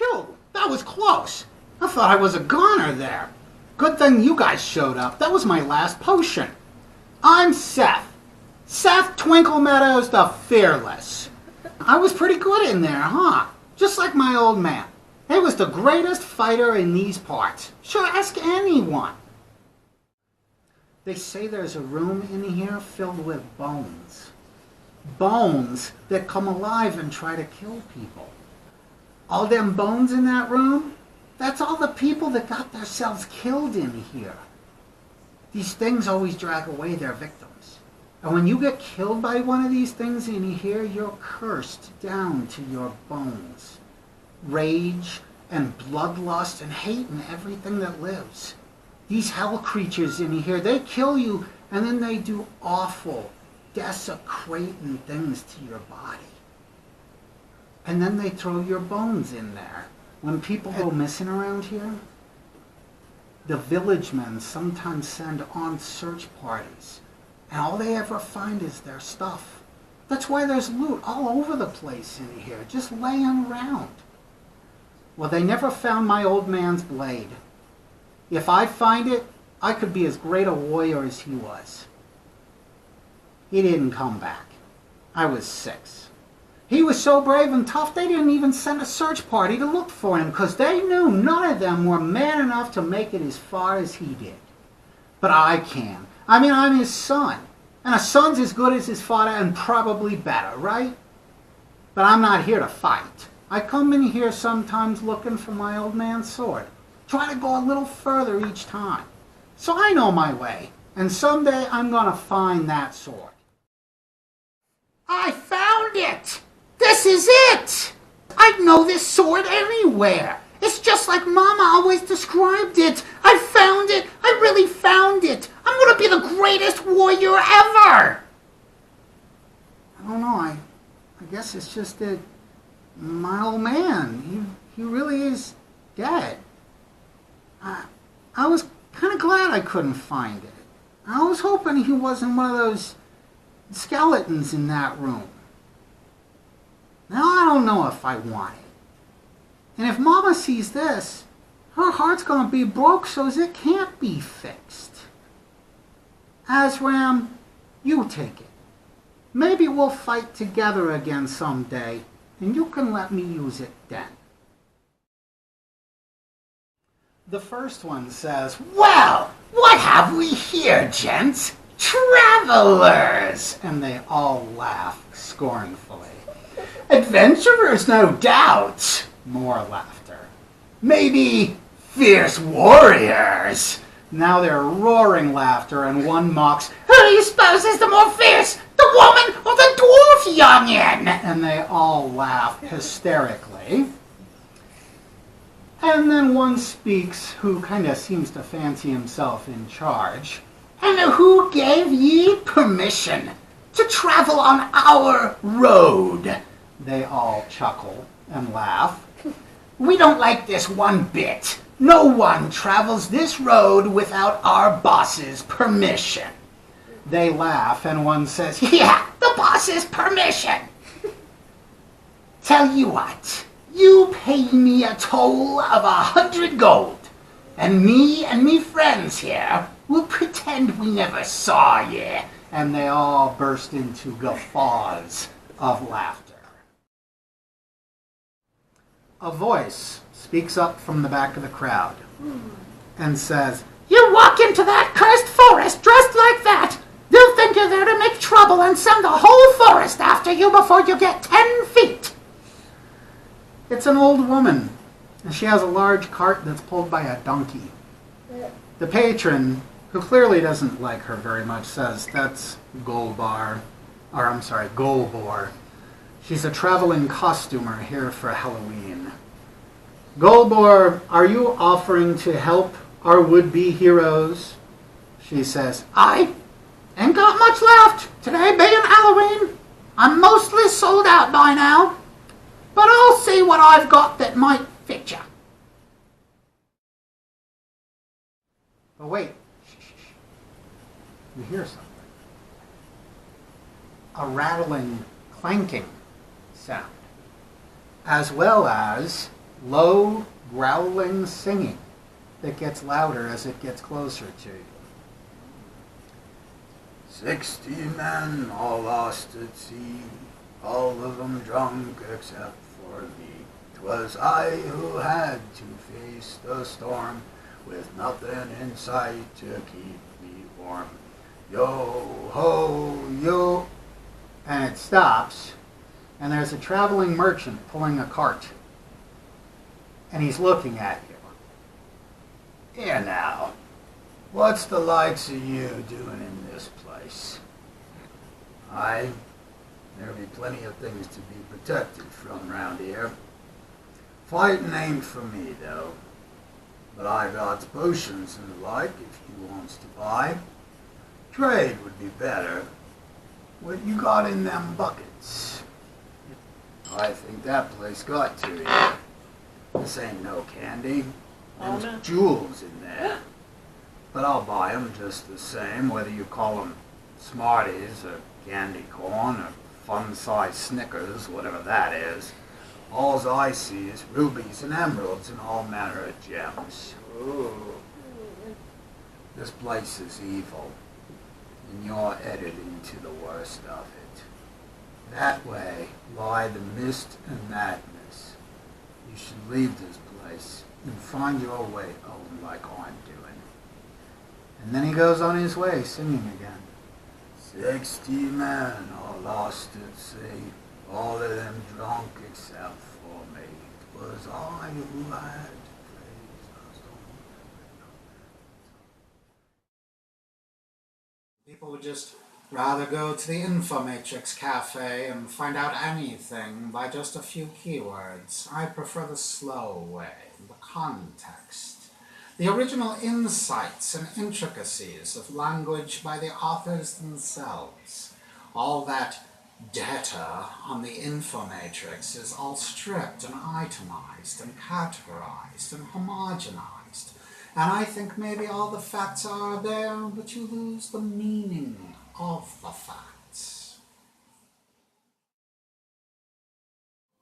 Phew, that was close. I thought I was a goner there. Good thing you guys showed up. That was my last potion. I'm Seth. Seth Twinkle Meadows the Fearless. I was pretty good in there, huh? Just like my old man. He was the greatest fighter in these parts. Sure, ask anyone. They say there's a room in here filled with bones. Bones that come alive and try to kill people. All them bones in that room, that's all the people that got themselves killed in here. These things always drag away their victims. And when you get killed by one of these things in here, you're cursed down to your bones. Rage and bloodlust and hate in everything that lives. These hell creatures in here, they kill you and then they do awful, desecrating things to your body. And then they throw your bones in there. When people go missing around here, the village men sometimes send on search parties. And all they ever find is their stuff. That's why there's loot all over the place in here, just laying around. Well, they never found my old man's blade. If I find it, I could be as great a warrior as he was. He didn't come back. I was 6. He was so brave and tough, they didn't even send a search party to look for him because they knew none of them were man enough to make it as far as he did. But I can. I mean, I'm his son. And a son's as good as his father and probably better, right? But I'm not here to fight. I come in here sometimes looking for my old man's sword. Try to go a little further each time. So I know my way. And someday I'm going to find that sword. I found it! This is it! I'd know this sword anywhere. It's just like Mama always described it. I found it. I really found it. I'm going to be the greatest warrior ever. I don't know. I guess it's just that my old man, he really is dead. I was kind of glad I couldn't find it. I was hoping he wasn't one of those skeletons in that room. Now I don't know if I want it. And if Mama sees this, her heart's going to be broke so it can't be fixed. Azram, you take it. Maybe we'll fight together again someday, and you can let me use it then. The first one says, "Well, what have we here, gents? Travelers!" And they all laugh scornfully. "Adventurers, no doubt." More laughter. "Maybe fierce warriors." Now they're roaring laughter, and one mocks, "Who do you suppose is the more fierce, the woman or the dwarf youngin'?" And they all laugh hysterically. And then one speaks who kind of seems to fancy himself in charge. "And who gave ye permission to travel on our road?" They all chuckle and laugh. "We don't like this one bit. No one travels this road without our boss's permission." They laugh, and one says, "Yeah, the boss's permission." "Tell you what, you pay me a toll of 100 gold, and me friends here will pretend we never saw ye." And they all burst into guffaws of laughter. A voice speaks up from the back of the crowd and says, "You walk into that cursed forest dressed like that. You think you're there to make trouble and send the whole forest after you before you get 10 feet. It's an old woman, and she has a large cart that's pulled by a donkey. The patron, who clearly doesn't like her very much, says, "That's Golbor. She's a traveling costumer here for Halloween." "Golbor, are you offering to help our would-be heroes?" She says, "I ain't got much left. Today being Halloween, I'm mostly sold out by now. But I'll see what I've got that might fit ya." But wait. You hear something. A rattling, clanking sound, as well as low, growling singing that gets louder as it gets closer to you. 60 men all lost at sea, all of them drunk except for me. 'Twas I who had to face the storm, with nothing in sight to keep me warm. Yo ho yo. And it stops, and there's a traveling merchant pulling a cart. And he's looking at you. Here now, what's the likes of you doing in this place? There'll be plenty of things to be protected from round here. Fighting ain't for me, though. But I got potions and the like if you wants to buy. Trade would be better. What you got in them buckets? I think that place got to you. This ain't no candy. There's jewels in there. But I'll buy 'em just the same, whether you call 'em Smarties or candy corn or fun-sized Snickers, whatever that is. All's I see is rubies and emeralds and all manner of gems. Ooh. This place is evil, and you're headed into the worst of it. That way lie the mist and madness. You should leave this place and find your way home like I'm doing. And then he goes on his way singing again. 60 men are lost at sea, all of them drunk except for me. 'Twas I who had to face the storm. People would just rather go to the Infomatrix Cafe and find out anything by just a few keywords. I prefer the slow way, the context, the original insights and intricacies of language by the authors themselves. All that data on the Infomatrix is all stripped and itemized and categorized and homogenized. And I think maybe all the facts are there, but you lose the meaning of the facts.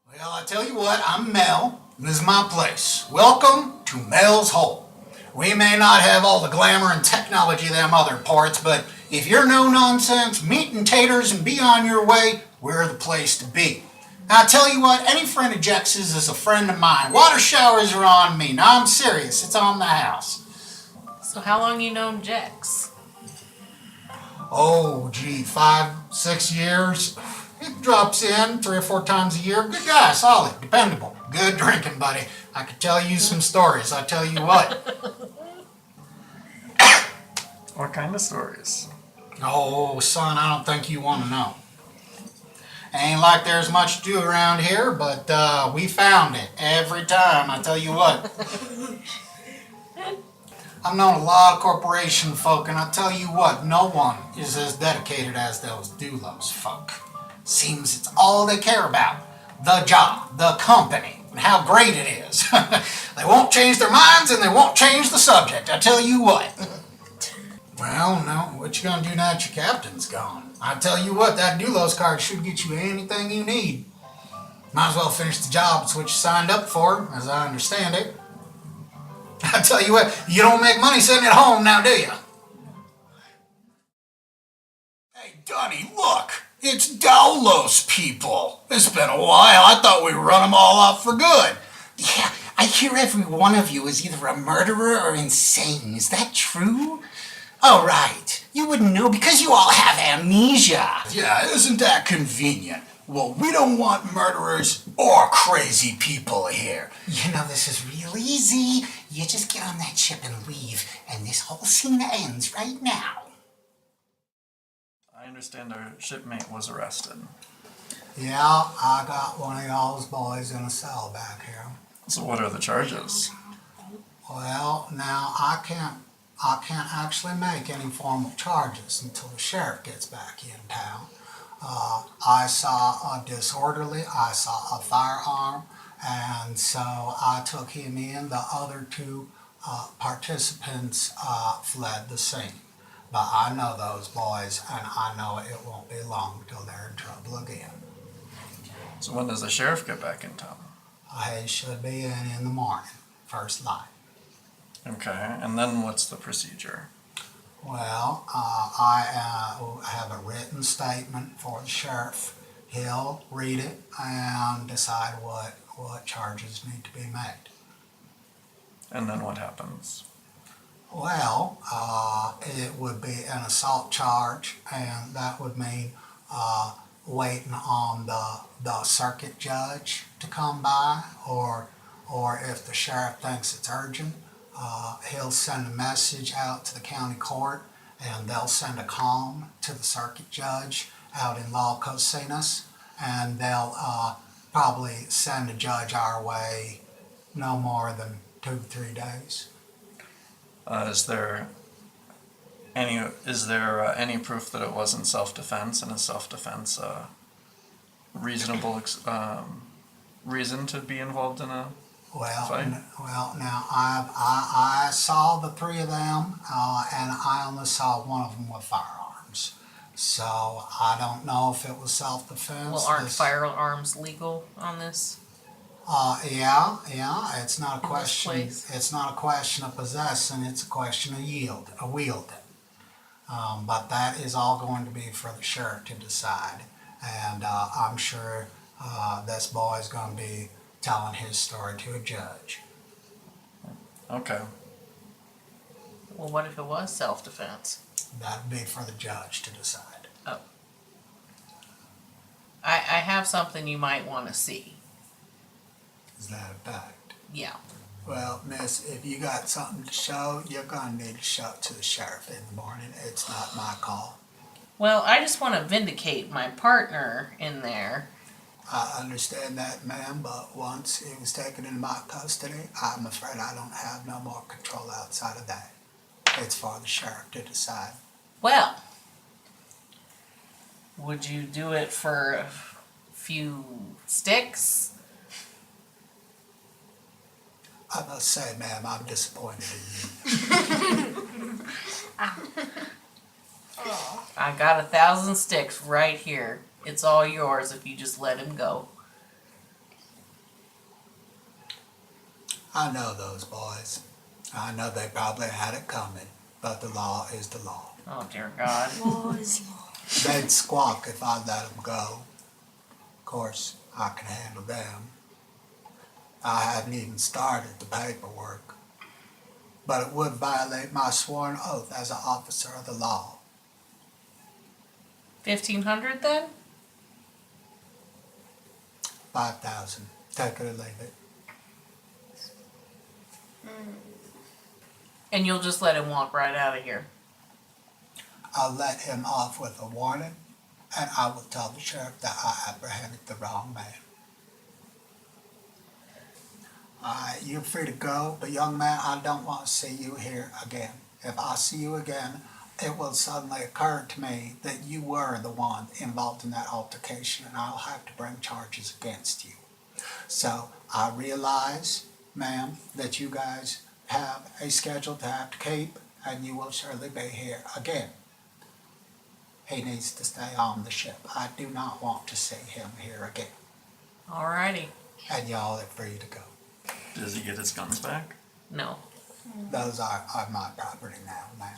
Well, I tell you what, I'm Mel, and this is my place. Welcome to Mel's Hole. We may not have all the glamour and technology of them other parts, but if you're no nonsense, meat and taters, and be on your way, we're the place to be. Now, I tell you what, any friend of Jex's is a friend of mine. Water showers are on me. Now, I'm serious. It's on the house. So how long you known Jex? Oh, gee, 5, 6 years. He drops in 3 or 4 times a year. Good guy, solid, dependable. Good drinking, buddy. I could tell you some stories, I tell you what. What kind of stories? Oh, son, I don't think you want to know. Ain't like there's much to do around here, but we found it every time, I tell you what. I've known a lot of corporation folk, and I tell you what, no one is as dedicated as those doulos folk. Seems it's all they care about. The job, the company, and how great it is. They won't change their minds, and they won't change the subject, I tell you what. Well, no, what you gonna do now that your captain's gone? I tell you what, that doulos card should get you anything you need. Might as well finish the job, it's what you signed up for, as I understand it. I tell you what, you don't make money sitting at home now, do you? Hey, Dunny, look! It's Daulos people! It's been a while. I thought we run them all off for good. Yeah, I hear every one of you is either a murderer or insane. Is that true? Oh, right. You wouldn't know because you all have amnesia. Yeah, isn't that convenient? Well, we don't want murderers or crazy people here. You know, this is real easy. You just get on that ship and leave, and this whole scene ends right now. I understand our shipmate was arrested. Yeah, I got one of y'all's boys in a cell back here. So what are the charges? Well, now I can't actually make any formal charges until the sheriff gets back in town. I saw a disorderly, I saw a firearm, and so I took him in. The other 2 participants fled the scene. But I know those boys, and I know it won't be long till they're in trouble again. So when does the sheriff get back in town? He should be in the morning, first light. Okay, and then what's the procedure? Well, I have a written statement for the sheriff. He'll read it and decide what charges need to be made. And then what happens? Well, it would be an assault charge, and that would mean waiting on the circuit judge to come by, or if the sheriff thinks it's urgent, he'll send a message out to the county court, and they'll send a comm to the circuit judge out in Law Cosinas, and they'll probably send a judge our way no more than 2 to 3 days. Is there any proof that it wasn't self-defense, and is self-defense a reasonable reason to be involved in a fight? Now I saw the 3 of them, and I only saw one of them with firearms. So I don't know if it was self-defense. Well, aren't firearms legal on this? Yeah. It's not a In this question. place? It's not a question of possessing. It's a question of wielding. But that is all going to be for the sheriff to decide. And I'm sure this boy is going to be telling his story to a judge. Okay. Well, what if it was self-defense? That would be for the judge to decide. Oh. I have something you might want to see. Is that a fact? Yeah. Well, miss, if you got something to show, you're going to need to show it to the sheriff in the morning. It's not my call. Well, I just want to vindicate my partner in there. I understand that, ma'am, but once he was taken into my custody, I'm afraid I don't have no more control outside of that. It's for the sheriff to decide. Well, would you do it for a few sticks? I must say, ma'am, I'm disappointed in you. I got 1,000 sticks right here. It's all yours if you just let him go. I know those boys. I know they probably had it coming, but the law is the law. Oh, dear God. Law is law. They'd squawk if I let them go. Of course, I can handle them. I haven't even started the paperwork, but it would violate my sworn oath as an officer of the law. 1,500 then? 5,000. Take it or leave it. And you'll just let him walk right out of here. I'll let him off with a warning, and I will tell the sheriff that I apprehended the wrong man. You're free to go, but young man, I don't want to see you here again. If I see you again, it will suddenly occur to me that you were the one involved in that altercation, and I'll have to bring charges against you. So I realize, ma'am, that you guys have a schedule to have to keep, and you will surely be here again. He needs to stay on the ship. I do not want to see him here again. Alrighty. And y'all are free to go. Does he get his guns back? No. Those are my property now, ma'am.